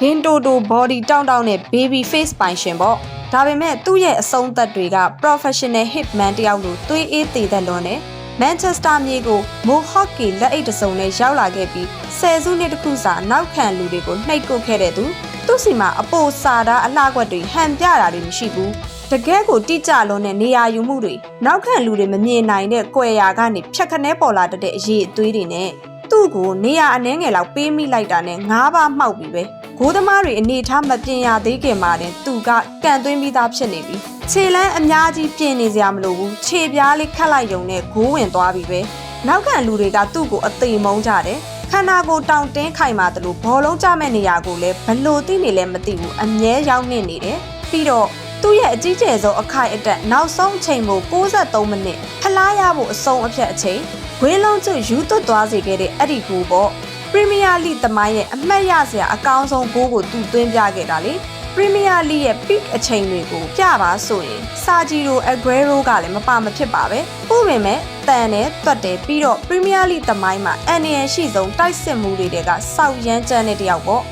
ဟင်တိုတို body တောင်းတောင်းနဲ့ baby face ပိုင်ရှင်ပေါ့ဒါပေမဲ့သူ့ရဲ့အဆုံးသက်တွေက professional hitman တယောက်လိုသွေးအေးသေးသက်လွန်းတယ်မန်ချက်စတာမြေကိုမိုဟော့ကီလက်အိတ်တစုံနဲ့ရောက်လာခဲ့ပြီးဆယ်စုနှစ်တခုစာနောက်ခံလူတွေကိုနှိပ်ကွပ်ခဲ့တဲ့သူစီမှာအပိုစာတာအလှကွက်တွေဟန်ပြတာတွေမရှိဘူးတကယ်ကိုတိကျလွန်းတဲ့နေရာယူမှုတွေနောက်ခံလူတွေမမြင်နိုင်တဲ့ကွယ်ရာကနေဖြတ်ခနဲပေါ်လာတဲ့အရေးအသွေးတွေနဲ့သူ့ကိုနေရာအနှဲငယ်လောက်ပေးမိလိုက်တာနဲ့၅ပါးမှောက်ပြီးပဲဂိုးသမားတွေအနေထားမပြင်ရသေးခင်မှာတင်သူကကန်သွင်းပြီးသားဖြစ်နေပြီခြေလန်းအများကြီးပြင်နေစရာမလိုဘူးခြေပြားလေးခတ်လိုက်ရုံနဲ့ဂိုးဝင်သွားပြီပဲနောက်ခံလူတွေကသူ့ကိုအသိမုန်းကြတယ်ခန္ဓာကိုယ်တောင်တင်းခိုင်မာတယ်လို့ဘောလုံးကျမဲ့နေရာကိုလည်းဘလို့သိနေလဲမသိဘူးအမြဲရောက်နေတယ်ပြီးတော့သူ့ရဲ့အကြီးကျယ်ဆုံးအခိုက်အတန့်နောက်ဆုံးအချိန်ကို63မိနစ်ဖလားရဖို့အဆုံးအဖြတ်အချိန်ဝင်းလုံးကျွယူသွတ်သွားစေခဲ့တဲ့အဲ့ဒီဂိုးပေါ့ပရီးမီးယားလိသမိုင်းရဲ့အမှတ်ရစရာအကောင်းဆုံးဂိုးကိုသူသွင်းပြခဲ့တာလေပရီးမီးယားလိရဲ့ peak အချိန်တွေကိုပြပါဆိုရင်စာဂျီရိုအဂရဲရိုကလည်းမဖြစ်ပါပဲဥပင်မဲ့တန်နဲ့တွတ်တယ်ပြီးတော့ပရီးမီးယားလိသမိုင်းမှာအန်နီယန်ရှိဆုံးတိုက်စစ်မှုတွေကစောက်ရမ်းကျန်းတဲ့တယောက်ပေါ့